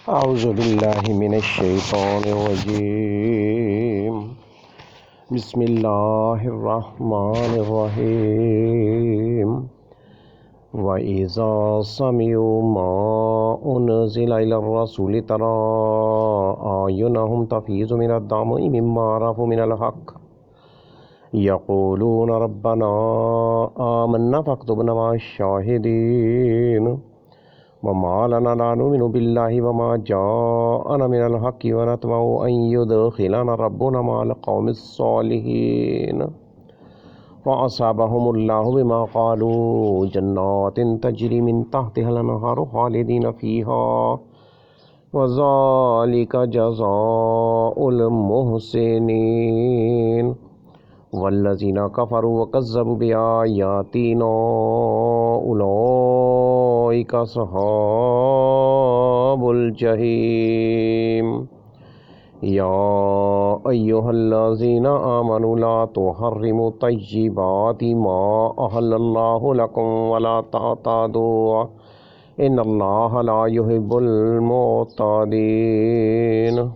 أعوذ بالله من الشيطان الرجيم. بسم الله الرحمن الرحيم. وإذا سمعوا ما أنزل إلى الرسول ترى أعينهم تفيض من الدمع مما عرفوا من الحق يقولون ربنا آمنا فاكتبنا مع الشاهدين. وما لنا لا نؤمن بالله وما جاءنا من الحق ونطمع أن يدخلنا ربنا مع القوم الصالحين فأصابهم الله بما قالوا جنات تجري من تحتها الأنهار خالدين فيها وذلك جزاء المحسنين. والذين كفروا وكذبوا بآياتنا أولئك أصحاب الجحيم. يا أيها الذين آمنوا لا تحرموا طيبات ما أحل الله لكم ولا تعتدوا إن الله لا يحب المعتدين.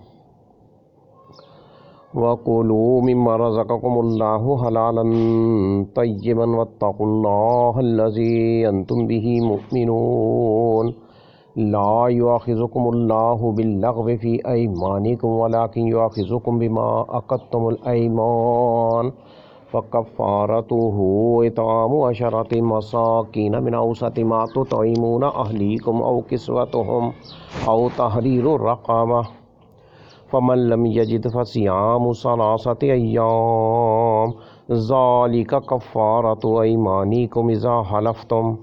وكلوا مما رزقكم الله حلالا طيبا واتقوا الله الذي أنتم به مؤمنون. لا يؤاخذكم الله باللغو في أيمانكم ولكن يؤاخذكم بما عقدتم الأيمان فكفارته إطعام 10 مساكين من أوسط ما تطعمون أهليكم أو كسوتهم أو تحرير رقبة فمن لم يجد فصيام 3 أيام ذلك كفارة أيمانكم إذا حلفتم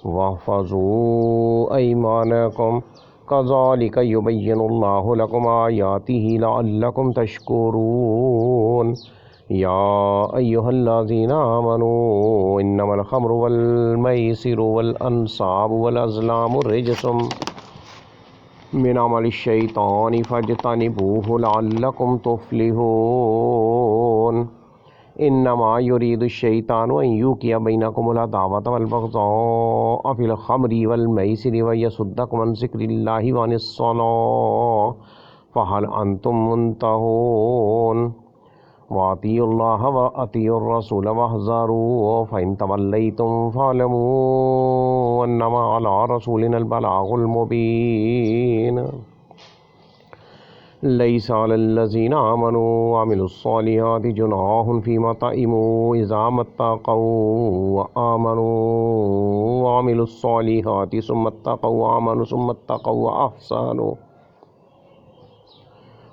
واحفظوا أيمانكم كذلك يبين الله لكم آياته لعلكم تشكرون. يا أيها الذين آمنوا إنما الخمر والميسر والأنصاب والأزلام رجس من عمل الشيطان فاجتنبوه لعلكم تفلحون. إنما يريد الشيطان أن يوقع بينكم العداوة والبغضاء في الخمر والميسر ويصدكم عن ذكر الله وعن الصلاة فهل أنتم منتهون. وأطيعوا الله وأطيعوا الرسول واحذروا فإن توليتم فاعلموا أنما على رسولنا البلاغ المبين. ليس على الذين آمنوا وعملوا الصالحات جناح فيما طعموا إذا ما اتقوا وآمنوا وعملوا الصالحات ثم اتقوا وآمنوا ثم اتقوا وأحسنوا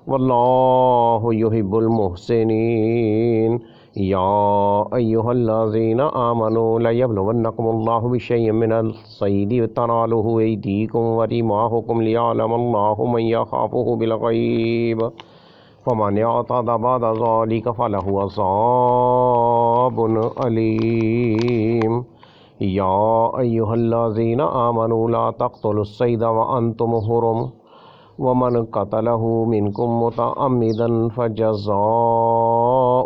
والله يحب المحسنين. يا أيها الذين آمنوا ليبلونكم الله بشيء من الصيد تناله أيديكم ورماحكم ليعلم الله من يخافه بالغيب فمن اعتدى بعد ذلك فله عذاب أليم. يا أيها الذين آمنوا لا تقتلوا الصيد وأنتم حرم ومن قتله منكم متعمدا فجزاء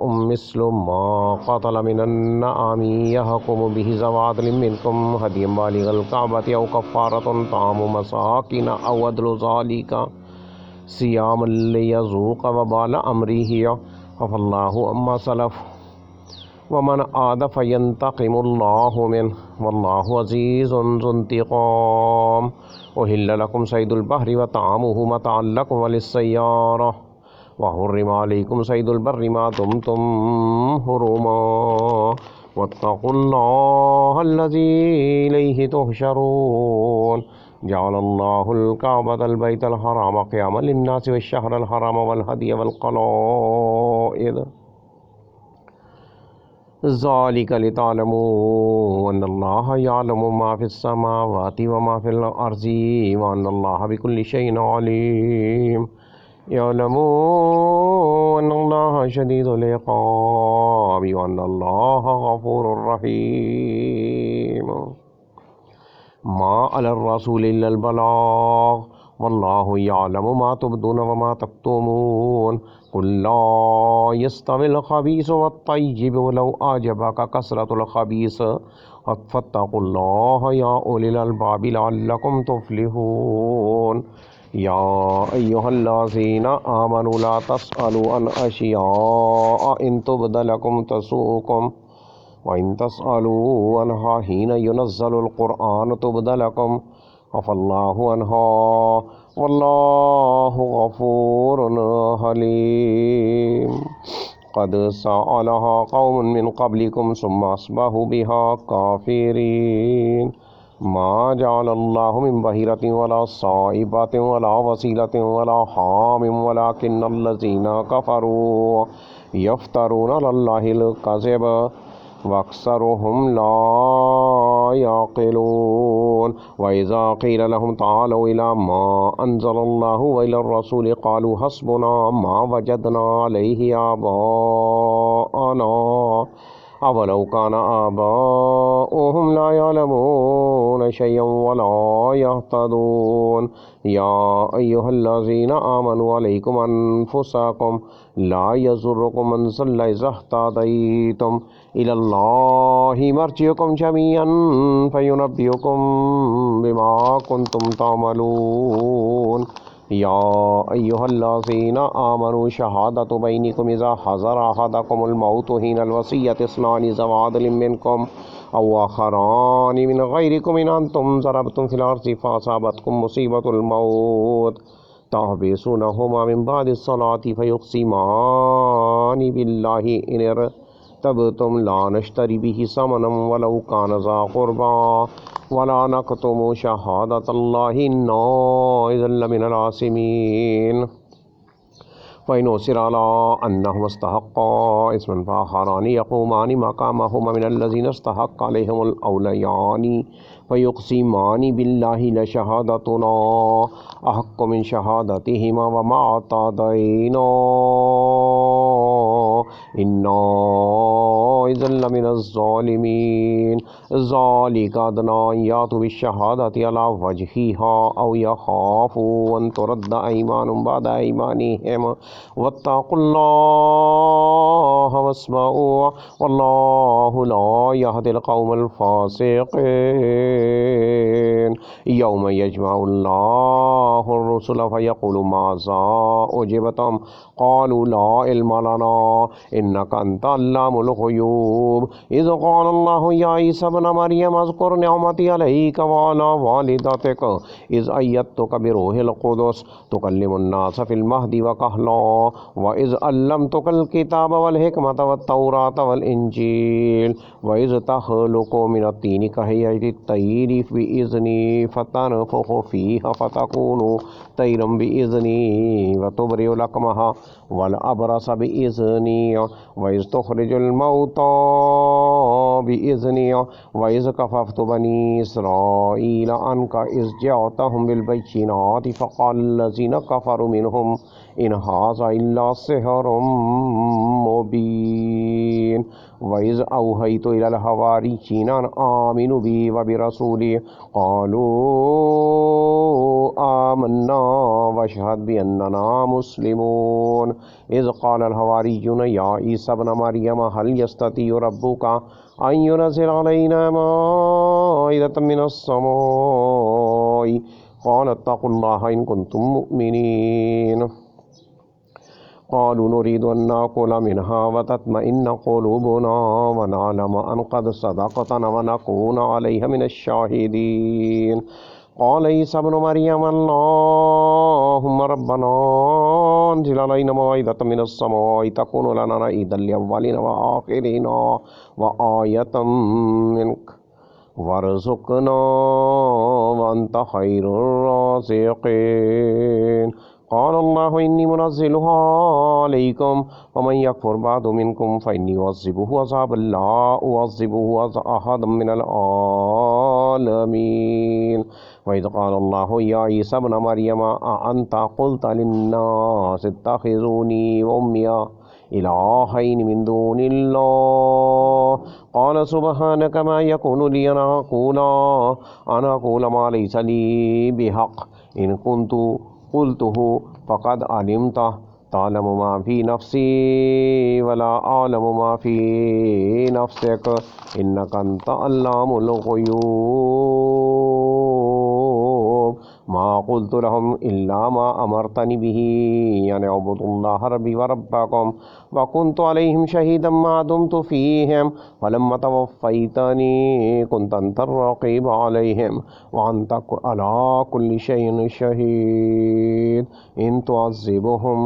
مثل ما قتل من النعم يحكم به ذو عدل منكم هديا بالغ الكعبة أو كفارة طعام مساكين أو عدل ذلك صياما ليذوق وبال أمره عفى الله عما سلف ومن عاد فينتقم الله منه والله عزيز ذو انتقام. أحل لكم صيد البحر وطعامه متاعا لكم وللسيارة وحرم عليكم صيد البر ما دمتم حرما واتقوا الله الذي إليه تحشرون. جعل الله الكعبة البيت الحرام قياما للناس والشهر الحرام والهدي والقلائد ذلك لتعلموا أن الله يعلم ما في السماوات وما في الأرض وأن الله بكل شيء عليم. يعلموا أن الله شديد العقاب وأن الله غفور رحيم. ما على الرسول إلا البلاغ والله يعلم ما تبدون وما تكتمون. قل لا يستوي الخبيث والطيب ولو أعجبك كثرة الخبيث فاتقوا الله يا أولي الألباب لعلكم تفلحون. या अय्युहल्लज़ीना आमनु ला तस्अलू अन अशिया इन तुबद लकुम तसूकुम व इन तस्अलू अन्हा हीन युनज़्ज़लुल क़ुरआन तुबद लकुम अफ़ल्लाहु अन्हा वल्लाहु गफ़ूरुन हलीम। क़द सअलहा क़ौमुन मिन क़ब्लिकुम सुम्मा अस्बहू बिहा काफ़िरीन। मा जअलल्लाहु मिन बहीरतिन वला साइबतिन वला वसीलतिन वला हामिम वलाकिन्नल्लज़ीना कफ़रू यफ्तरूना अलल्लाहिल कज़िब वअक्सरुहुम ला याक़िलून। व इज़ा क़ील लहुम तालू इला मा अंज़लल्लाहु व इलर रसूल क़ालू हस्बुना मा वजदना अलैहि आबाअना अवलौ कान आबाउहुम ला यअलमून शयअन वला यहतदून। या अय्युहल्लज़ीना आमनु अलैकुम अनफुसकुम ला यज़ुर्रुकुम मन ज़ल्ला इज़ा इह्तदैतुम इलल्लाहि मर्जिउकुम जमीअन फयुनब्बिउकुम बिमा कुंतुम तामलून। या अय्युहल्लज़ीना आमनु शहादतु बैनिकुम इज़ा हज़रा अहदकुमुल मौतु हीनल वसिय्यति इस्नानि ज़वा अदलिम मिनकुम औ आखरानि मिन गैरिकुम इन अंतुम ज़रबतुम फिल अर्ज़ि फ़असाबतकुम मुसीबतुल मौत तहबिसूनहुमा मिन बादि स्सलाति फ़युक़सिमानि बिल्लाहि इन इर्तबतुम ला नश्तरी बिही समनम वलौ कान ज़ा क़ुर्बा वला नक्तुमु शहादतल्लाहि इन्ना इज़न लमिनल आसिमीन। फ़इन उसिरा अला अन्नहुम इस्तहक़्क़ा इस्मन फ़आख़रानि यक़ूमानि मक़ामहुमा मिनल्लज़ीना इस्तहक़्क़ अलैहिमुल औलयानि फ़युक़सिमानि बिल्लाहि लशहादतुना अहक्कु मिन शहादतिहिमा वमा अतदैना इन्ना इज़न लमिनज़्ज़ालिमीन। ज़ालिका अदना अन यातू बिश्शहादति अला वजहिहा औ यख़ाफ़ू अन तुरद्द अयमानुम बअद अयमानिहिम वत्तक़ुल्लाह वस्मऊ वल्लाहु ला यहदिल क़ौमल फ़ासिक़ीन। यौम यजमउल्लाहु अर्रुसुल फ़यक़ूलु माज़ा उजिबतम क़ालू ला इल्म लना इन्नका अन्ता अल्लामुल ग़ुयूब। इज़ क़ालल्लाहु या ईसा इब्न मरियम अज़्कुर निअमती अलैका व अला वालिदतिक इज़ अय्यदतुका बिरूहिल क़ुदुस तुकल्लिमुन नास फ़िल महदि व कहला व इज़ अल्लमतुकल किताब वल हिकमत वत तौरात वल इंजील व इज़ तख़लुक़ु मिनत तीनि कहय्यतित तैरि बिइज़्नी फ़तनफ़ुख़ु फ़ीहा फ़तकूनु तैरम बिइज़्नी व तुबरिउल अकमह वल अबरस बिइज़्नी व इज़ तुख़रिजुल मौता बिइज़्नी व इज़ कफ़फ़्तु बनी इस्राईल अन्का इज़ जअतहुम बिल बय्यिनाति फ़क़ालल्लज़ीना कफ़रू मिनहुम इन हाज़ा इल्ला सिहरुम मुबीन। व इज़ औहयतु इलल हवारिय्यीना अन आमिनू बी व बिरसूली क़ालू आमन्ना वशहद बिअन्नना मुस्लिमून। इज़ क़ालल हवारिय्यून या ईसा इब्न मरियम हल यस्ततीउ रब्बुका अन युनज़्ज़िल अलैना माइदतम मिनस समाई क़ाल इत्तक़ुल्लाह इन कुन्तुम मुअ्मिनीन। क़ालू नुरीदु अन नाकुला मिनहा व तत्मइन्न क़ुलूबुना व नअलम अन क़द सदक़तना व नकूना अलैहा मिनश शाहिदीन। क़ाल ईसा इब्नु मरियम अल्लाहुम्मा रब्बना अंज़िल अलैना माइदतम मिनस समाई तकूनु लना ईदल लिअव्वलिना व आखिरिना व आयतम मिनक वरज़ुक़ना व अन्त खैरुर राज़िक़ीन। क़ालल्लाहु इन्नी मुनज़्ज़िलुहा अलैकुम फ़मन यकफ़ुर बअदु मिनकुम फ़इन्नी उअज़्ज़िबुहु अज़ाबन ला उअज़्ज़िबुहु अहदम मिनल आलमीन। व इज़ क़ालल्लाहु या ईसा इब्न मरियम अअन्ता क़ुल्त लिन्नासि इत्तख़िज़ूनी व उम्मिया इलाहैनि मिन दूनिल्लाह क़ाल सुब्हानक मा यकूनु ली अन अक़ूल मा लैसा ली बिहक़् इन कुन्तु क़ुल्तुहु फ़क़द अलिमतहु तालमु मा फ़ी नफ़्सी वला आलमु मा फ़ी नफ़्सिक इन्नका अन्ता अल्लामुल ग़ुयूब। मा क़ुल्तु लहुम इल्ला मा अमरतनी बिही अन अअ्बुदुल्लाह रब्बी व रब्बकुम व कुन्तु अलैहिम शहीदम मा दुमतु फ़ीहिम फलम्मा तवफ़्फ़यतनी कुन्त अंतर रक़ीब अलैहिम व अंत अला कुल्लि शैइन शहीद इन तुअज़्ज़िबहुम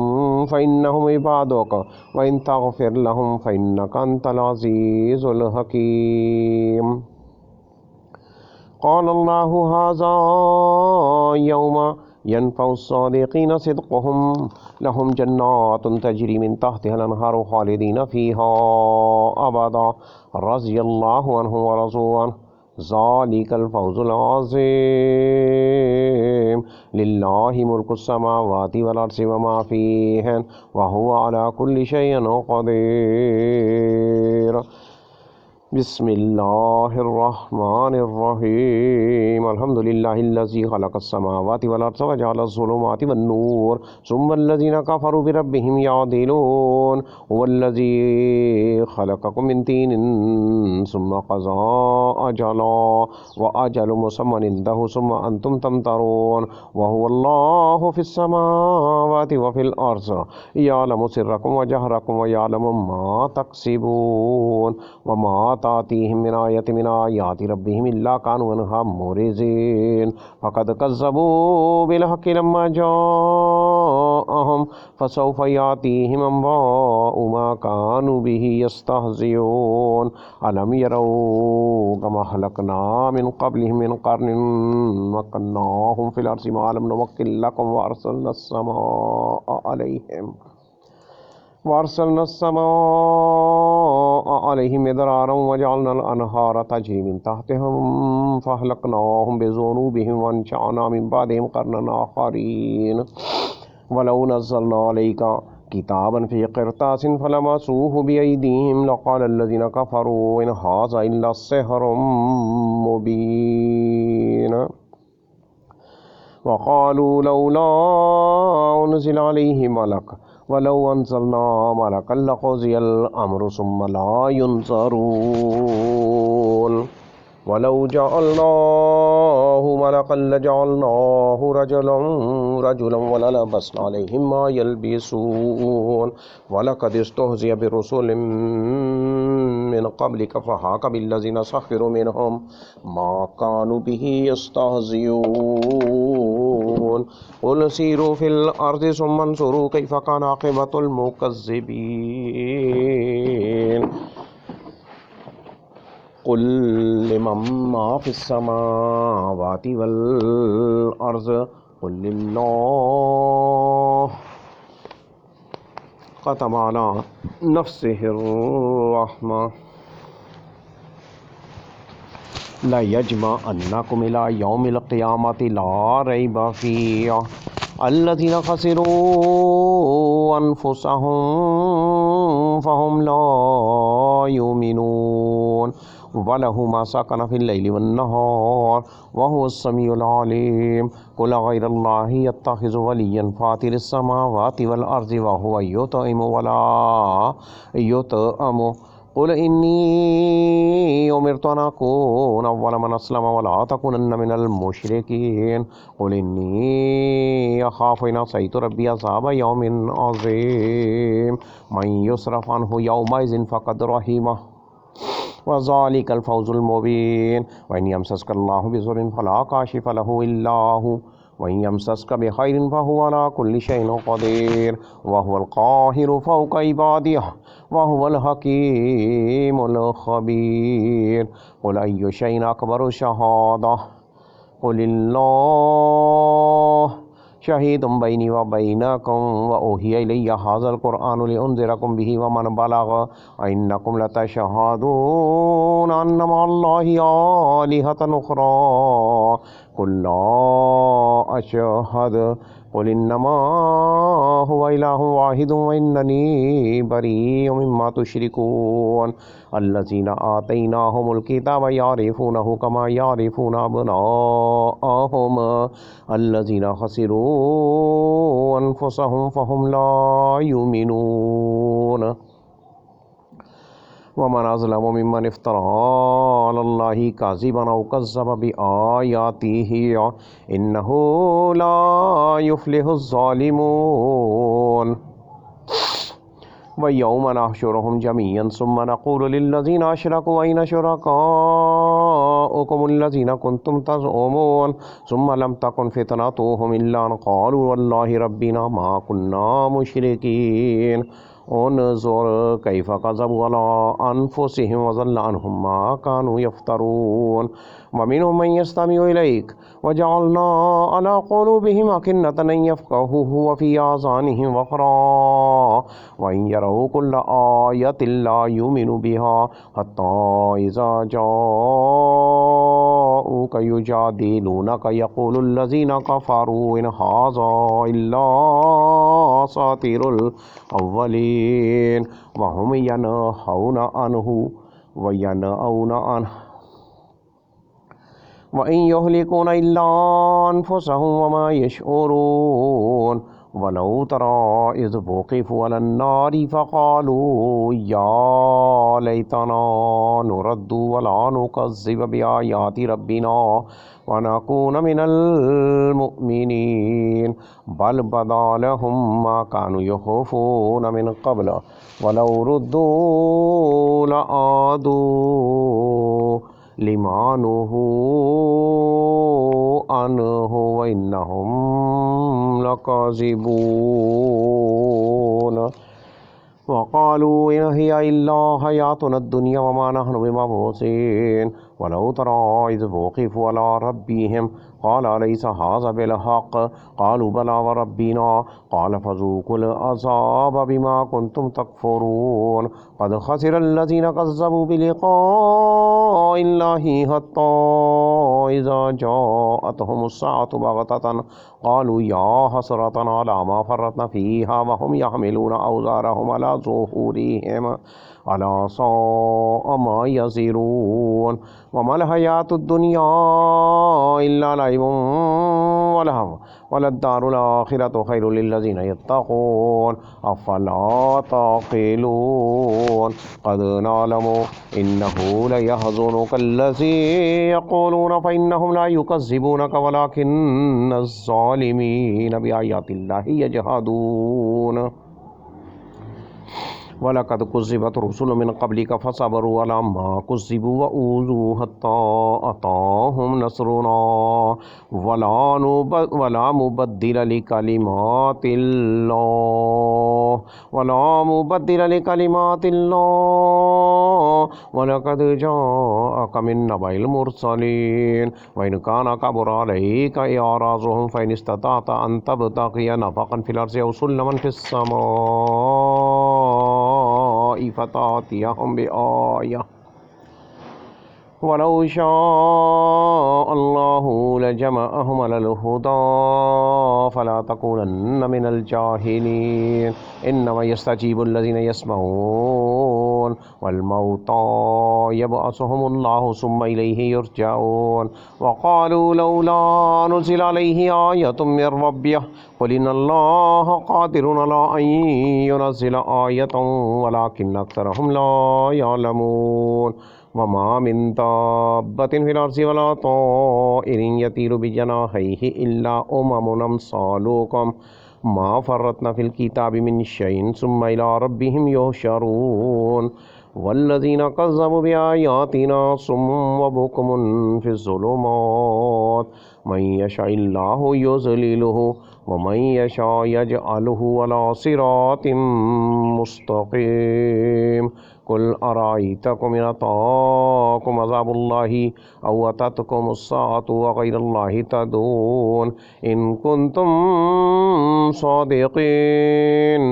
फ़इन्नहुम इबादुक व इन तग़फ़िर लहुम फ़इन्नका अंतल अज़ीज़ुल हकीम। क़ाल अल्लाहु हाज़ा यौम यनफ़उस्सादिक़ीन सिद्क़ुहुम लहुम जन्नातुन तजरी मिन तहतिहल अनहारु ख़ालिदीन फ़ीहा अबदा रज़ियल्लाहु अन्हु व रज़ू अन्हु ज़ालिकल फ़ौज़ुल अज़ीम लिल्लाहि मुल्कुस समावाति वल अर्ज़ि व मा फ़ीहिन व हुवा अला कुल्लि शैइन क़दीर। बिस्मिल्लाहिर्रहमानिर्रहीम अल्हम्दुलिल्लाहिल्लज़ी ख़लक़स्समावाति वल अर्ज़ व जअलज़्ज़ुलुमाति वन्नूर सुम्मल्लज़ीना कफ़रू बिरब्बिहिम यादिलून हुवल्लज़ी ख़लक़कुम मिन तीनिन सुम्मा क़ज़ा अजला व अजलुम मुसम्मन इंदहु सुम्मा अंतुम तमतरून व हुवल्लाहु फ़िस्समावाति व फ़िल अर्ज़ यअलमु सिर्रकुम व जहरकुम व यअलमु मा तक्सिबून व मा तातीहिम मिन आयतिन मिन आयाति रब्बिहिम इल्ला कानू अन्हा मुरिज़ीन फ़क़द कज़्ज़बू बिल हक़्क़ि लम्मा जाअहुम फ़सौफ़ यातीहिम अंबाउ मा कानू बिही यस्तहज़िऊन अलम यरौ कमा अहलकना मिन क़ब्लिहिम मिन क़र्निन मक्कन्नाहुम फ़िल अर्ज़ि मा लम नुमक्किन लहुम व अर्सलना अलैहिम मिदरारन व जअलनल अनहारा तजरी मिन तहतिहिम फ़अहलकनाहुम बिज़ुनूबिहिम व अंशअना मिन बअदिहिम क़र्नन आख़रीन वलौ नज़्ज़लना अलैका किताबन फ़ी क़िरतासिन फ़लमसूहु बिअयदीहिम लक़ालल्लज़ीना कफ़रू इन हाज़ा इल्ला सिह्रुम मुबीन वक़ालू लौला उन्ज़िला अलैहि मलक वलौ अंज़लना मलकन लक़ुज़ियल अम्रु सुम्मा ला युनज़रून वलौ जअलनाहु मलकन लजअलनाहु रजुलन वललबसना अलैहिम मा यल्बिसून वलक़द इस्तहज़िअ बिरुसुलिम मिन क़ब्लिक फ़हाक़ बिल्लज़ीना सख़िरू मिनहुम मा कानू बिही यस्तहज़िऊन क़ुल सीरू फ़िल अर्ज़ि सुम्मा अंज़ुरू कैफ़ कान आक़िबतुल मुकज़्ज़िबीन क़ुल लिमन मा फ़िस्समावाति वल अर्ज़ क़ुल लिल्लाह ख़तम अला नफ़्सिहिर रहमा ला यजमअन्नकुम इला यौमिल क़ियामति ला रैब फ़ीह अल्लज़ीना ख़सिरू अन्फ़ुसहुम फ़हुम ला युमिनून वलहु मा सकन फ़िल लैलि वन्नहार व हुवस समीउल अलीम क़ुल अग़ैरल्लाहि यत्तख़िज़ु वलिय्यन फ़ातिरिस समावाति वल अर्ज़ि व हुवा युत्इमु व ला युत्अमु क़ुल इन्नी उमिरतु अन अकूना अव्वला मन अस्लम व ला तकूनन्न मिनल मुशरिकीन क़ुल इन्नी अख़ाफ़ु इन असैतु रब्बी अज़ाब यौमिन अज़ीम मन युस्रफ़ अन्हु यौमइज़िन फ़क़द रहिमहु व ज़ालिकल फ़ौज़ुल मुबीन व इन यमसस्कल्लाहु बिज़ुर्रिन फ़ला काशिफ़ लहु इल्ला हु व इन यमसस्क बिख़ैरिन फ़हुवा अला कुल्लि शैइन क़दीर व हुवल क़ाहिरु फ़ौक़ इबादिहि व हुवल हकीमुल ख़बीर क़ुल अय्यु शैइन अकबरु शहादह क़ुलिल्लाह शहीदुम बैनी व बैनकुम व उहिया इलैया हाज़ल क़ुरआनु लिउनज़िरकुम बिही व मन बलग़ अइन्नकुम लतशहदून अन्न मअल्लाहि आलिहतन उख़रा क़ुल ला अशहदु क़ुल इन्नमा हुवा इलाहुन वाहिदुन व इन्ननी बरीउम मिम्मा तुश्रिकून अल्लज़ीना आतैनाहुमुल किताब यारिफ़ूनहु कमा यारिफ़ून अब्नाअहुम अल्लज़ीना ख़सिरू अन्फ़ुसहुम फ़हुम ला युमिनून वमन अज़लमु मिम्मन इफ्तरा अलल्लाहि काज़िबन औ कज़्ज़ब बिआयातिहि इन्नहु ला युफ्लिहुज़्ज़ालिमून। वयौम नहशुरुहुम जमीअन सुम्मा नक़ूलु लिल्लज़ीना अशरकू अय्न शुरकाउकुमुल्लज़ीना कुन्तुम तज़अमून सुम्मा लम तकुन फ़ितनतुहुम इल्ला अन क़ालू वल्लाहि रब्बिना मा कुन्ना मुशरिकीन। उन्ज़ुर कैफ़ कज़बू अला अनफ़ुसिहिम वज़ल्ल अन्हुम मा कानू यफ़्तरून। वमिनहुम मन यस्तमिउ इलैक वजअलना अला क़ुलूबिहिम अकिन्नतन अन यफ़क़हूहु वफ़ी आज़ानिहिम वक़रा वइन यरौ कुल्ल आयतिन ला युमिनु बिहा हत्ता इज़ा जाऊका युजादिलूनका यक़ूलुल्लज़ीना कफ़रू इन हाज़ा इल्ला असातिरुल अव्वलीन वहुम यनहौना अन्हु वयनअउना अन्हु वइन युहलिकूना इल्ला अनफुसहुम वमा यशऊरून। वलौ तरा इज़ वुक़िफ़ू अलन नारि फ़क़ालू या लैतना नुरद्दु वला नुकज़्ज़िब बिआयाति रब्बिना वनकून मिनल मुअ्मिनीन बल बदा लहुम मा कानू युख़फ़ून मिन क़ब्ल वलौ रुद्दू लआदू लिमा नुहू अन्हु वइन्नहुम लकाज़िबून। वक़ालू इन हिय इल्ला हयातुना दुनिया वमा नहनु बिमबऊसीन। वलौ तरा इज़ वुक़िफ़ू अला रब्बिहिम क़ाल अलैसा हाज़ा बिलहक़ क़ालू बला वरब्बिना क़ाल फ़ज़ूक़ुल अज़ाब बिमा कुन्तुम तकफ़ुरून। क़द ख़सिरल्लज़ीना कज़्ज़बू बिलिक़ाइल्लाहि हत्ता इज़ा जाअतहुमुस्साअतु बग़ततन क़ालू या हसरतना अला मा फ़र्रत्ना फ़ीहा वहुम यहमिलूना औज़ारहुम अला ज़ुहूरिहिम अला साअ मा यज़िरून। वमल हयातुद दुनिया इल्ला लइबुन व लहव वलद्दारुल आखिरतु खैरुल लिल्लज़ीना यत्तक़ून अफ़ला ताक़िलून। क़द नअलमु इन्नहु लयहज़ुनुकल्लज़ी यक़ूलून फ़इन्नहुम ला युकज़्ज़िबूनक वलाकिन्नज़्ज़ालिमीन बिआयातिल्लाहि यजहदून। वलक़द कुज़्ज़िबत रुसुलुम मिन क़ब्लिक फ़सबरू अला मा कुज़्ज़िबू वऊज़ू हत्ता अताहुम नस्रुना वला मुबद्दिल लिकलिमातिल्लाह वलक़द जाअक मिन नबइल मुरसलीन। वइन कान कबुर अलैका इअराज़ुहुम फ़इन इस्तताअत अन तबतग़िय नफ़क़न फ़िल अर्ज़ि औ सुल्लमन फ़िस्समाइ फ़ताअतियहुम बिआयह वलौ शाअल्लाहु लजमअहुम अलल हुदा फ़ला तकूनन्न मिनल जाहिलीन। इन्नमा यस्तजीबुल्लज़ीना यस्मऊन वल मौता यबअसुहुमुल्लाहु सुम्मा इलैहि युरजऊन। वक़ालू लौला नुज़िला अलैहि आयतुम मिर रब्बिह क़ुल इन्नल्लाह क़ादिरुन अला अन युनज़्ज़िला आयतन वलाकिन्न अक्सरहुम ला यअलमून। वमा मिन दाब्बतिन फ़िल अर्ज़ि वला ताइरिन यतीरु बिजनाहिहि इल्ला उममुन अम्सालुकुम मा फ़र्रत्ना फ़िल किताबि मिन शैइन सुम्मा इला रब्बिहिम युहशरून। वल्लज़ीना कज़्ज़बू बिआयातिना सुम्मुन व बुक्मुन फ़िज़्ज़ुलुमात मन यशाइल्लाहु युज़्लिलहु व मन यशा यजअलहु अला सिरातिम मुस्तक़ीम। कुल अराइतकुम इन अताकुम अज़ाबुल्लाहि औ अततकुमुस्साअतु व गैरल्लाहि तदून इन कुंतुम सादिक़ीन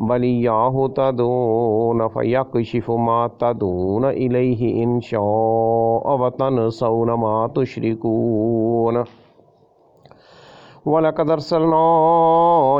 बल इय्याहु तदून फ़यक्शिफ़ु मा तदून इलैहि इन शाअ व तनसौन मा तुश्रिकून। वलक़द अर्सलना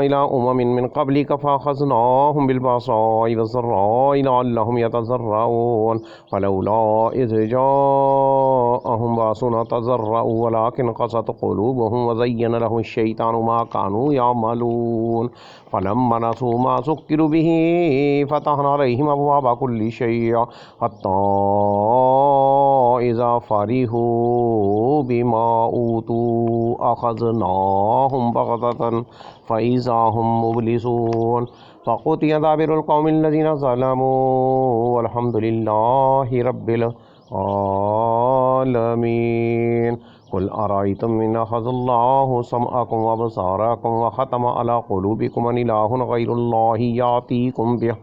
इला उममिन मिन क़ब्लिक फ़अख़ज़नाहुम बिलबअसाइ वज़र्राइ लअल्लहुम यतज़र्रऊन फ़लौला इज़ जाअहुम बाअसुना तज़र्रऊ वलाकिन क़सत क़ुलूबुहुम वज़य्यन लहुमुश शैतानु मा कानू यअमलून फ़लम्मा नसू मा ज़ुक्किरू बिही फ़तहना अलैहिम अब्वाब कुल्लि शैइन हत्ता इज़ा फ़रिहू बिमा ऊतू अख़ज़नाहुम बग़ततन फ़इज़ा हुम मुब्लिसून फ़क़ुतिय दाबिरुल क़ौमिल्लज़ीना ज़लमू वल्हम्दुलिल्लाहि रब्बिल आलमीन कुल अरायतुम इन अख़ज़ल्लाहु समअकुम व अबसारकुम व ख़तम अला क़ुलूबिकुम मन इलाहुन ग़ैरुल्लाहि यातीकुम बिहि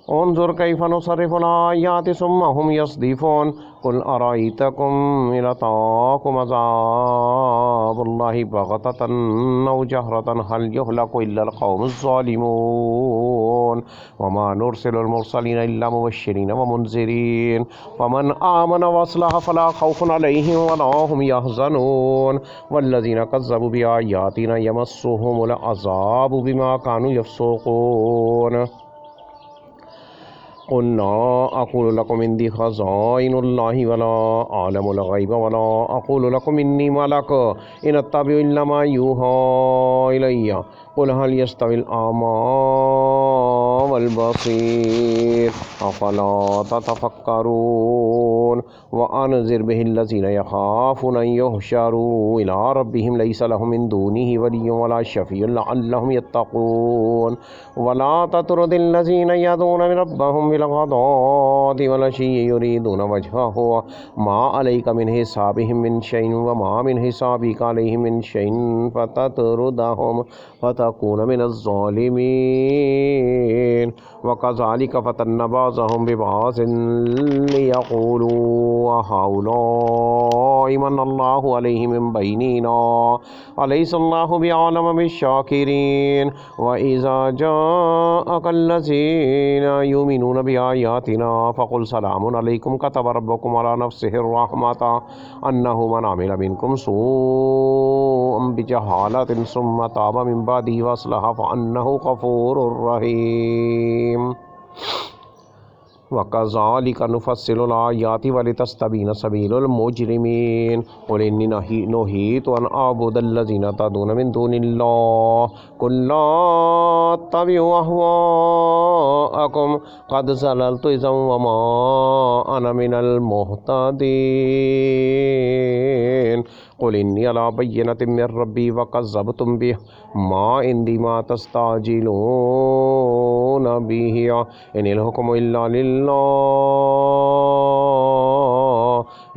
उन्ज़ुर कैफ़ नुसर्रिफ़ुल आयाति सुम्मा हुम यस्दिफ़ून कुल अरायतकुम इन अताकुम अज़ाबुल्लाहि बग़ततन औ जहरतन हल युहलकु इल्लल क़ौमुज़ ज़ालिमून वमा नुरसिलुल मुरसलीन इल्ला मुबश्शिरीन व मुनज़िरीन फ़मन आमन व अस्लह फ़ला ख़ौफ़ुन अलैहिम वला हुम यहज़नून वल्लज़ीना कज़्ज़बू बिआयातिना यमस्सुहुमुल अज़ाबु बिमा कानू यफ़्सुक़ून क़ुल ला अक़ूलु लकुम इंदी ख़ज़ाइनुल्लाहि वला आलमुल ग़ैब वला अक़ूलु लकुम इन्नी मलक इन अत्तबिउ इल्ला मा यूहा इलैया क़ुल हल यस्तविल आमा वल बसीर अफ़ला ततफ़क्करून व अनज़िर बिहिल्लज़ीना यख़ाफ़ूना अन युहशरू इला रब्बिहिम लैसा लहुम मिन दूनिहि वलिय्युन वला शफ़ीउन लअल्लहुम यत्तक़ून वला तत्रुदिल्लज़ीना यदऊना रब्बहुम बिलग़दाति वलअश्यि युरीदूना वजहहु मा अलैका मिन हिसाबिहिम मिन शैइन व मा मिन हिसाबिका अलैहिम मिन शैइन फ़ततरुदहुम फ़तकून मिनज़ ज़ालिमीन वकज़ालिक फ़तन्ना बाज़हुम बिबाज़िन लियक़ूलू अहाउलाइ मन्नल्लाहु अलैहिम मिन बैनिना अलैहिस्सलाहु बिअअलम बिश्शाकिरीन व इज़ा जाअकल्लज़ीना युमिनूना बिआयातिना फ़क़ुल सलामुन अलैकुम कतब रब्बुकुम अला नफ़्सिहिर रहमता अन्नहु मन अमिल मिनकुम सूअन बिजहालतिन सुम्मा ताब मिन बादिही व अस्लह फ़अन्नहु गफ़ूरुर रहीम वकज़ालिक नुफ़स्सिलुल आयाति वलितस्तबीना सबीलुल मुजरिमीन क़ुल इन्नी नुहीतु अन अअबुदल्लज़ीना तदऊना मिन दूनिल्लाह क़ुल ला अत्तबिउ अहवाअकुम क़द ज़लल्तु इज़न व मा अना मिनल मुहतदीन क़ुल इन्नी अला बय्यिनतिन मिर रब्बी व कज़्ज़बतुम बिही मा इंदी मा तस्ताजिलून बिही इनिल हुक्मु इल्ला लिल्लाह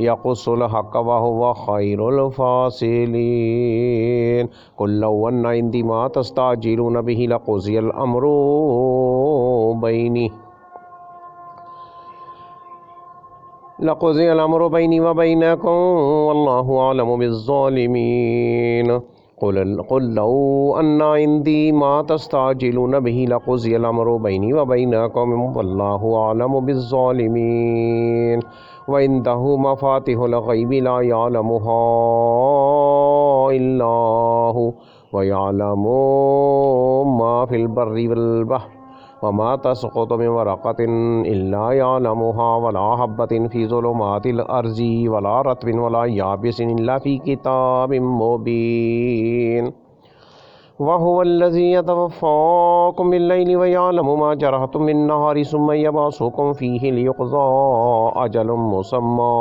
यक़ुस्सुल हक़्क़ व हुवा ख़ैरुल फ़ासिलीन क़ुल लौ अन्ना इंदी मा तस्ताजिलून बिही लक़ुज़ियल अम्रु बैनी व बैनकुम वल्लाहु अअलमु बिज़्ज़ालिमीन क़ुल लौ अन्ना इंदी मा तस्ताजिलून बिही लक़ुज़ियल अम्रु बैनी व बैनकुम वल्लाहु अअलमु बिज़्ज़ालिमीन व इंदहु मफ़ातिहुल ग़ैबि ला यअलमुहा इल्ला हु व यअलमु मा फ़िल बर्रि वल बहरि वमा तस्क़ुतु मिन वरक़तिन इल्ला यअलमुहा वला हब्बतिन फ़ी ज़ुलुमातिल अर्ज़ि वला रत्बिन वला याबिसिन इल्ला फ़ी किताबिम मुबीन वहुवल्लज़ी यतवफ़्फ़ाकुम बिल्लैलि व यअलमु मा जरहतुम बिन्नहारि सुम्मा यबअसुकुम फ़ीहि लियुक़ज़ा अजलुम मुसम्मा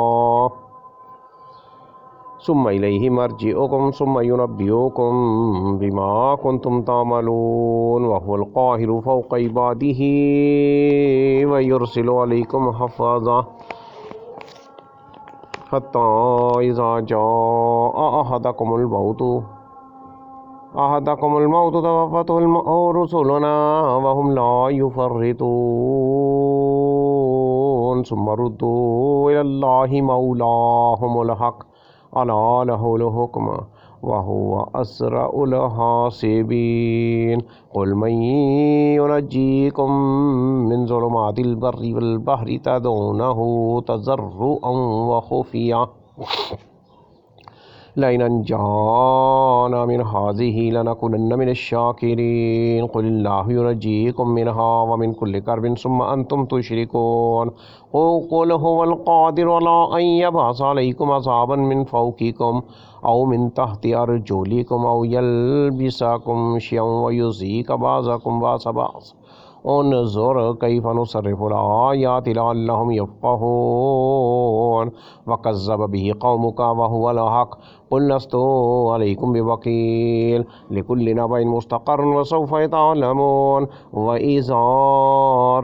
सुम्मा इलैहि मर्जिउकुम सुम्मा युनब्बिउकुम बिमा कुन्तुम तामलून व हुवल क़ाहिरु फ़ौक़ इबादिही व युरसिलु अलैकुम हफ़ाज़ा हत्ता इज़ा जाअ अहदकुमुल मौतु तवफ़्फ़तहुर रुसुलुना व हुम ला युफ़र्रितून सुम्मा रुद्दू इलल्लाहि मौलाहुमुल हक़् अला लहुल हुक्म व हुवा अस्रउल हासिबीन क़ुल मन युनज्जीकुम मिन ज़ुलुमातिल बर्रि वल बहरि तदऊनहु तज़र्रुअन व खुफ़िया लइन अंजाना मिन हाज़िही लनकुनन्ना मिनश्शाकिरीन क़ुलिल्लाहु युनज्जीकुम मिनहा व मिन कुल्लि कर्बिन सुम्मा अंतुम तुशरिकून क़ुल हुवल क़ादिरु अला अन यबअसा अलैकुम अज़ाबन मिन फ़ौक़िकुम औ मिन तहति अर्जुलिकुम औ यल्बिसकुम शियअन व युज़ीक़ बअज़कुम बअसा बअज़ उन्ज़ुर कैफ़ नुसर्रिफ़ुल आयाति लअल्लहुम यफ़क़हून वकज़्ज़ब बिही क़ौमुका वहुवल हक़ क़ुल लस्तु अलैकुम बिवकील लिकुल्लि नबइन मुस्तक़र्रुन व सौफ़ तअलमून व इज़ा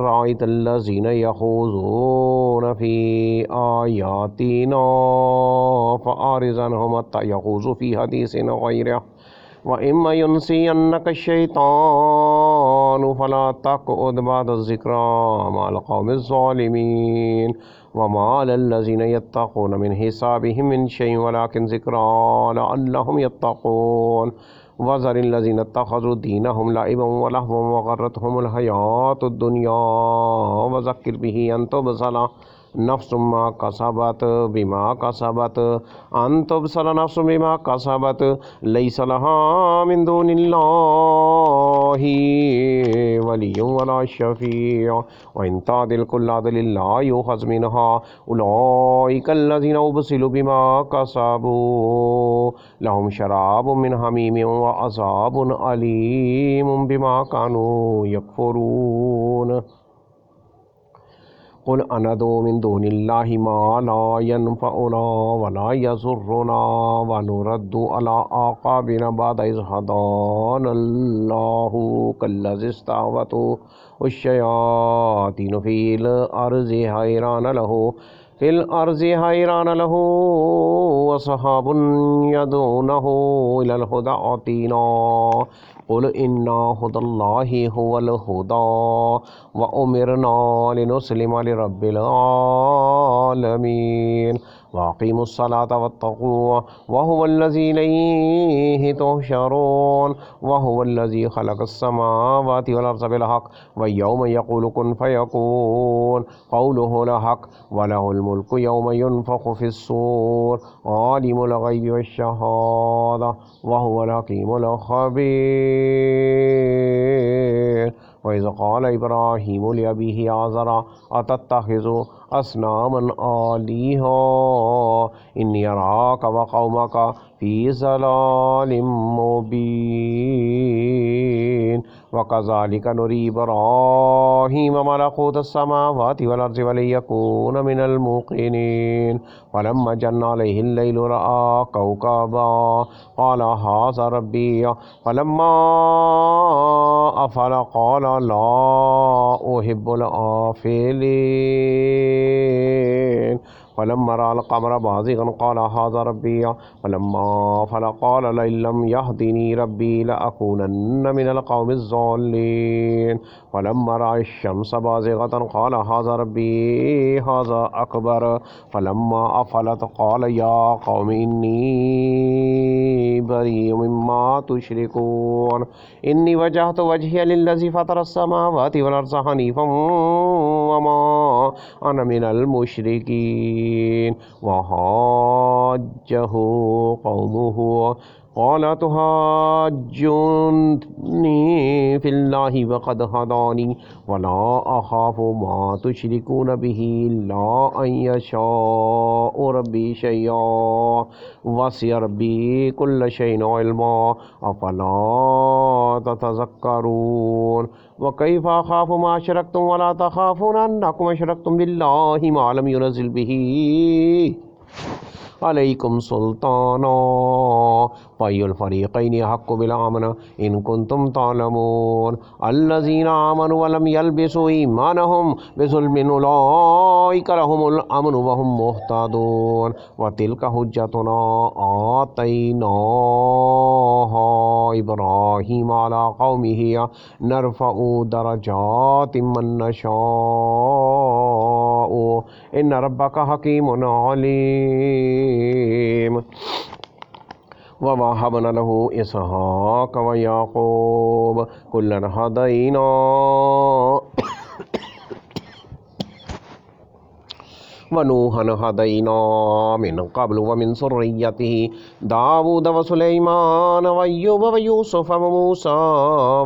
रअयतल्लज़ीना यख़ूज़ूना फ़ी आयातिना फ़अरिज़ अन्हुम हत्ता यख़ूज़ू फ़ी हदीसिन ग़ैरिह व इम्मा युनसियन्नका शैतानु फला तक़उद बअद ज़िक्रा मअल क़ौमिज़ ज़ालिमीन व मा अलल्लज़ीना यत्तक़ूना मिन हिसाबिहिम मिन शैइन वलाकिन ज़िक्रा लअल्लहुम यत्तक़ून व ज़रिल्लज़ीना इत्तख़ज़ू दीनहुम लइबन व लहवन व ग़र्रतहुमुल हयातुद दुनिया व ज़क्किर बिही अन तुबसला नफ्सुम मा कसबत बिमा कसबत अन तुबसला नफ्सुम बिमा कसबत लैसा लहा मिन दुनिल्लाहि वलिय्युन वला शफ़ीअ व इन तादिल कुल्ला अदलिल ला युख़ज़ मिनहा उलाइकल्लज़ीना उबसिलू बिमा कसबू लहुम शराबुम मिन हमीमिन व अज़ाबुन अलीमुम बिमा कानू यकफ़ुरून क़ुल अनदू मिन दूनिल्लाहि मा ला यनफ़उना व ला यज़ुर्रुना व नुरद्दु अला आक़ाबिना बअद इज़ हदानल्लाहु कल्लज़ी इस्तहवतहु अश्शयातीनु फ़िल अर्ज़ि हैरान लहू असहाबुन यदऊनहु इलल हुदा अतीना क़ुल इन्ना हुदल्लाहि हुवल हुदा व उमिरना लिनुस्लिमा लिरब्बिल आलमीन व अक़ीमुस्सलाता वत्तक़ू व हुवल्लज़ी इलैहि तुहशरून व हुवल्लज़ी ख़लक़स्समावाति वल अर्ज़ बिल हक़् व यौम यक़ूलु कुन फ़यकून क़ौलुहुल हक़् व लहुल मुल्कु यौम युनफ़ख़ु फ़िस्सूर आलिमुल ग़ैबि वश्शहादा व हुवल हकीमुल ख़बीर व इज़ क़ाल इब्राहीमु लिअबीहि आज़रा अतत्तख़िज़ु अस्नामन आलिहा इन्नी अराक व क़ौमक फ़ी ज़लालिम मुबीन व कज़ालिक नुरी इब्राहीम मलकूतस समावाति वल अर्ज़ि वलियकून मिनल मूक़िनीन फ़लम्मा जन्ना अलैहिल लैलु रअा कौकबा क़ाल हाज़ा रब्बी फ़लम्मा अफ़ल क़ाल ला उहिब्बुल आफ़िलीन फ़लम्मा रअल क़मर बाज़िग़न क़ाल हाज़ा रब्बी फ़लम्मा अफ़ल क़ाल लइन लम यहदिनी रब्बी लअकूनन्न मिनल क़ौमिज़ ज़ालिमीन फ़लम्मा रअ अश-शम्स बाज़िग़तन क़ाल हाज़ा रब्बी हाज़ा अकबर फ़लम्मा अफ़लत क़ाल या क़ौमि इन्नी बरीअ्उम मिम्मा तुशरिकून इन्नी वजहतु वजहिय लिल्लज़ी फ़तरस समावाति वल अर्ज़ हनीफ़न व मा अना मिनल मुशरिकीन व हाज्जहु क़ौमुहु क़ाल तुहाज्जुनी फ़िल्लाहि वक़द हदानी वला अख़ाफ़ु मा तुशरिकून बिही इल्ला अन यशाअ रब्बी शय्अ वसिअ रब्बी कुल्ल शैइन इल्मा अफ़ला ततज़क्करून व कैफ़ अख़ाफ़ु मा अशरक्तुम वला तख़ाफ़ून अन्नकुम अशरक्तुम बिल्लाहि मा लम युनज़्ज़िल बिही अलैकुम सुल्ताना फ़अय्युल फ़रीक़ैनि अहक्कु बिल अमन इन कुंतुम तालमून अल्लज़ीना आमनु व लम यल्बिसू ईमानहुम बिज़ुल्मिन उलाइका लहुमुल अमनु व हुम मुहतदून व तिल्का हुज्जतुना आतैनाहा इब्राहीम अला क़ौमिही नरफ़उ दरजातिम मन नशाअ इन्न रब्बका हकीमुन अलीम व वहबना लहू इसहाक़ व याक़ूब कुल्लन हदैना वनूहन हदैना मिन क़ब्लु वमिन ज़ुर्रिय्यतिही दाऊद व सुलैमान व अय्यूब व यूसुफ व मूसा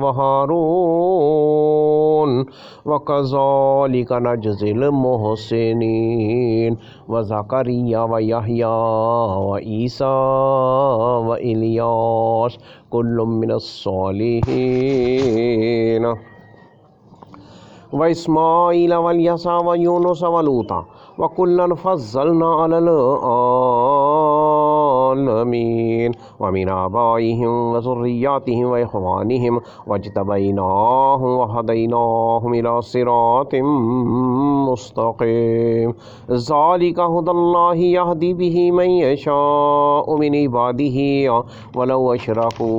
व हारून व कज़ालिक नजज़िल मुहसिनीन व ज़करिया व यहया व ईसा व इलियास कुल्लुम मिनस सालिहीन व इस्माईल व यसा व यूनुस व लूता व कुल्लन फ़ज़्ज़लना अलल आलमीन व मिन आबाइहिम व ज़ुर्रिय्यातिहिम व इख़वानिहिम वज्तबैनाहुम व हदैनाहुम इला सिरातिम मुस्तक़ीम ज़ालिका हुदल्लाहि यहदी बिही मन यशाअु मिन इबादिही वलौ अशरकू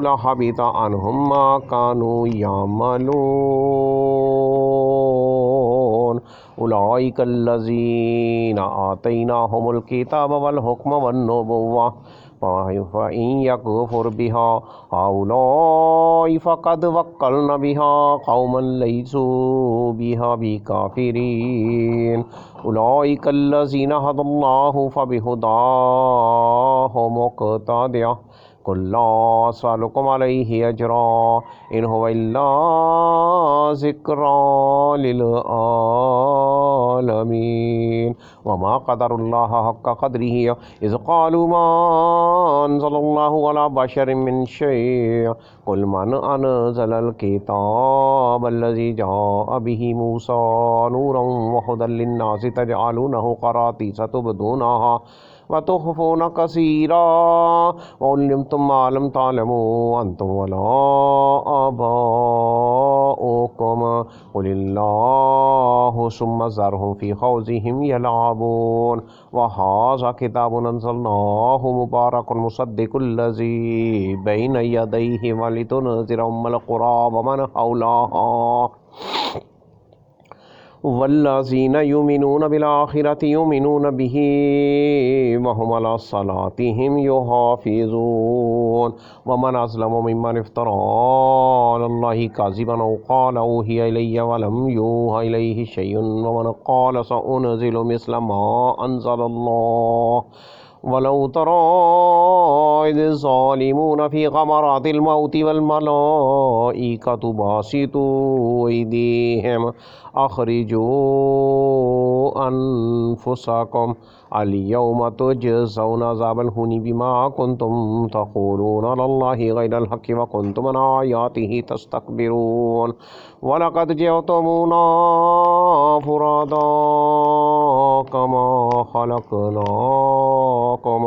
लहबिता अन्हुम मा कानू यामलून उलाइकल्लज़ीना आतैनाहुमुल किताब वल हुक्म वन नबुव्वा फ़इन यकफ़ुर बिहा हाउलाई फ़क़द वक्कलना बिहा क़ौमन लैसू बिहा बिकाफ़िरीन उलाइकल्लज़ीना हदल्लाहु फ़बिहुदाहु मुक़्तदिय कुल ला अस्अलुकुम अलैहि अजरा इन हुवा इल्ला ज़िक्रा लिल आलमीन वमा क़दरुल्लाह हक़्क़ क़द्रिही इज़ क़ालू मा अंज़लल्लाहु अला बशरिन मिन शै'इन कुल मन अनज़लल किताबल्लज़ी जाअ बिही मूसा नूरन व हुदल लिन्नासि तजअलूनहु क़रातीस तुबदूनहा व तुख़फ़ून कसीरा व उल्लिमतुम मा लम तालमू अंतुम वला आबाउकुम क़ुलिल्लाहु सुम्मा ज़रहुम फ़ी ख़ौज़िहिम यलअबून व हाज़ा किताबुन अंज़लनाहु मुबारकुन मुसद्दिक़ुल्लज़ी बैन यदैहि व लितुनज़िरा उम्मल क़ुरा व मन हौलहा वल्लज़ीना युमिनून बिल आखिरति युमिनून बिही व हुम अला सलातिहिम युहाफ़िज़ून व मन अज़लमु मिम्मन इफ़्तरा अलल्लाहि कज़िबन औ क़ाल उहिय इलैय व लम युहा इलैहि शैउन व मन क़ाल सअुनज़िलु मिस्ल मा अंज़लल्लाह वलौ तरा इज़ ज़ालिमून फ़ी ग़मरातिल मौति वल मलाइकतु बासितू ऐदीहिम अख़रिजू अनफुसकुम अल-यौम तुजज़ौना अज़ाबल हुनी बिमा कुंतुम तक़ूलूना अलल्लाहि गैरल हक़्क़ि व कुंतुम अन आयातिही तस्तकबिरून वलक़द जिअतमूना फ़ुरादा कमा ख़लक़नाकुम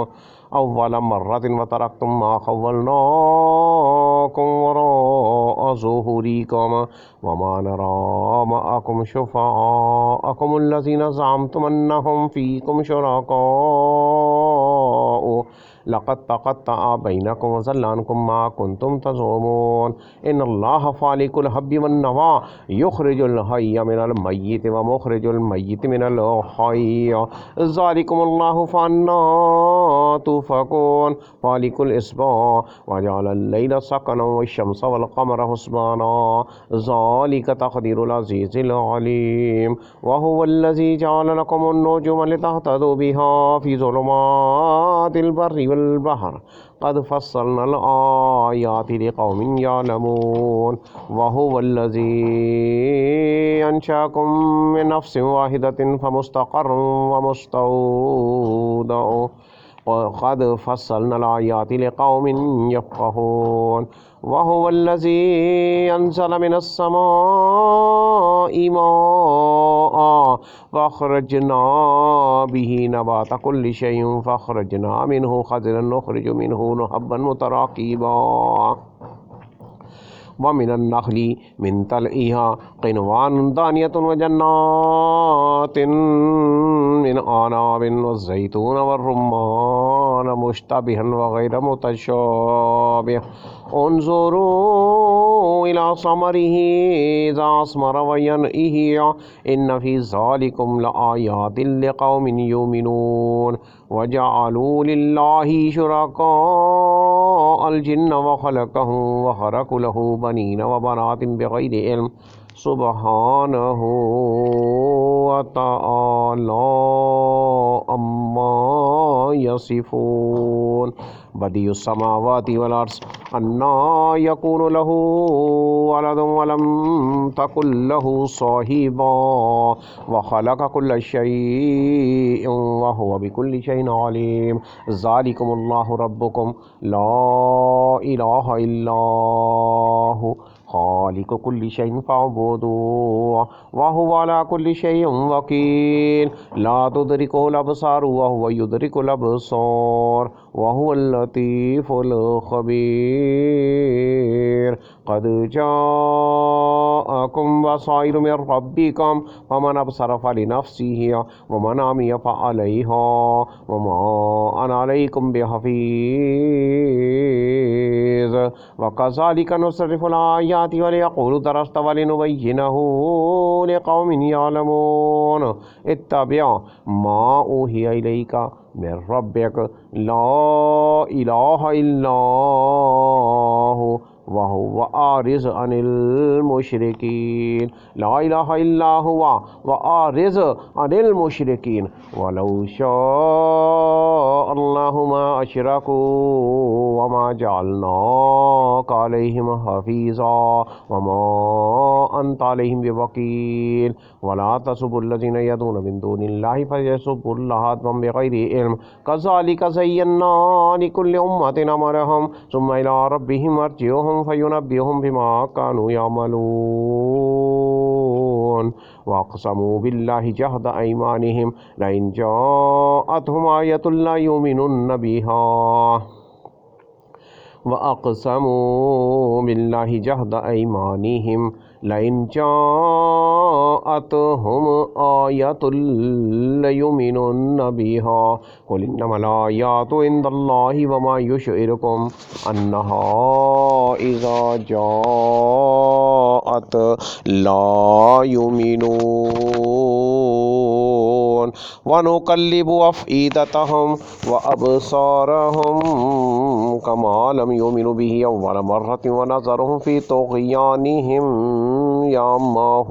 अव्वल मर्रतिन व तरक्तुम मा ख़व्वलनाकुम वराअ ज़ुहूरिकुम व मा नरा मअकुम शुफ़ाअकुमुल्लज़ीना ज़अमतुम अन्नहुम फ़ीकुम शुरकाअ लक़द तक़त्तअ बैनकुम व ज़ल्ल अन्कुम मा कुंतुम तज़ुमून इन्नल्लाह फ़ालिक़ुल हब्बि वन्नवा युख़्रिजुल हय्य मिनल मय्यिति व मुख़्रिजुल मय्यिति मिनल हय्य ज़ालिकुमुल्लाहु फ़अन्ना तुफ़कून फ़ालिक़ुल इस्बाह व जअलल लैला सकनन वश्शम्स वल क़मरा हुस्बाना ज़ालिक तक़दीरुल अज़ीज़िल अलीम व हुवल्लज़ी जअल लकुमुन नुजुमा लितहतदू बिहा फ़ी ज़ुलुमातिल बर्रि वल बहर क़द फ़स्सलनल आयाति लिक़ौमिन यअलमून व हुवल्लज़ी अंशअकुम मिन नफ़्सिन वाहिदतिन फ़मुस्तक़र्रुन व मुस्तौदअ क़द फ़स्सलनल आयाति लिक़ौमिन यफ़क़हून व हुवल्लज़ी अंज़ल मिनस समाइ माअन फ़अख़रजना बिही नबात कुल्लि शैइन फ़अख़रजना मिन्हु ख़ज़िरन नुख़रिजु मिन्हु हब्बन मुतराकिबा व मिनन नख़्लि मिन तलइहा क़िनवानुन दानियतुन व जन्नातिन मिन अनाबिन व ज़ैतून व रुम्मान मुश्तबिहन व गैर मुतशाबिह उन्ज़ुरू इला समरिही इज़ा अस्मर व यनइही इन्न फ़ी ज़ालिकुम लआयातिन लिक़ौमिन युमिनून व जअलू लिल्लाहि शुरकाअ अल जिन्न व खलक़हु व खरक़ु लहु बनीन व बनातिन बिग़ैरि इल्म सुब्हानहु व तआला अम्मा यसिफून। बदीउस समावाति वल अर्ज़ अन्ना यकूनु लहु वलदुन वलम तकुल लहु साहिबा व खलक़ कुल्ल शैइन व हुवा बिकुल्लि शैइन अलीम। ज़ालिकुमुल्लाहु रब्बुकुम ला इलाहा इल्ला हु खालिक़ु कुल्लि शैइन फ़अबुदूह व हुवा अला कुल्लि शैइन वकील। ला तुदरिकुहुल अबसारु व हुवा युदरिकुल अबसार व हुवल लतीफ़ुल ख़बीर। क़द जाअकुम बसाइरु मिर रब्बिकुम फ़मन अबसर फ़लिनफ़्सिही व मन अमिया फ़अलैहा व मा अना अलैकुम बिहफ़ीज़। व कज़ालिक नुसर्रिफ़ुल आयाति व लियक़ूलू दरस्त व लिनुबय्यिनहु लिक़ौमिन यअलमून। इत्तबि' मा ऊहिया इलैका मिर रब्बिक ला इलाहा इल्ला हु व आरिज़ अनिल मुशरिकीन। ला इलाहा इल्ला हुवा व आरिज़ अनिल मुशरिकीन। वलौ शाअ अल्लाहु मा अशरकू व मा जअलनाका अलैहिम हफ़ीज़ा व मा अंत अलैहिम बिवकील। वला तसुब्बुल्लज़ीना यदऊना मिन दूनिल्लाहि फयसुब्बुल्लाहा अदवन बिग़ैरि इल्म। कज़ालिक ज़य्यन्ना लिकुल्लि उम्मतिन अमलहुम सुम्मा इला रब्बिहिम मर्जिउहुम फयुनब्बिउहुम बिमा कानू यअमलून। वअक़समू बिल्लाहि जहद ऐमानिहिम लइन जाअतहुम आयतुन ला युमिनुन्न बिहा। वअक़समू बिल्लाहि जहद ऐमानिहिम लइन जाअतहुम आयतुन लयुमिनुन्न बिहा। कुल इन्नमल आयातु इंदल्लाहि वमा युशइरुकुम अन्नहा इज़ा जाअत ला युमिनून। वनुक़ल्लिबु अफ़ईदतहुम व अबसारहुम कमा लम युमिनु बिही अव्वल मर्रतिन व नज़रुहुम फ़ी तुग़यानिहिम यअमहून।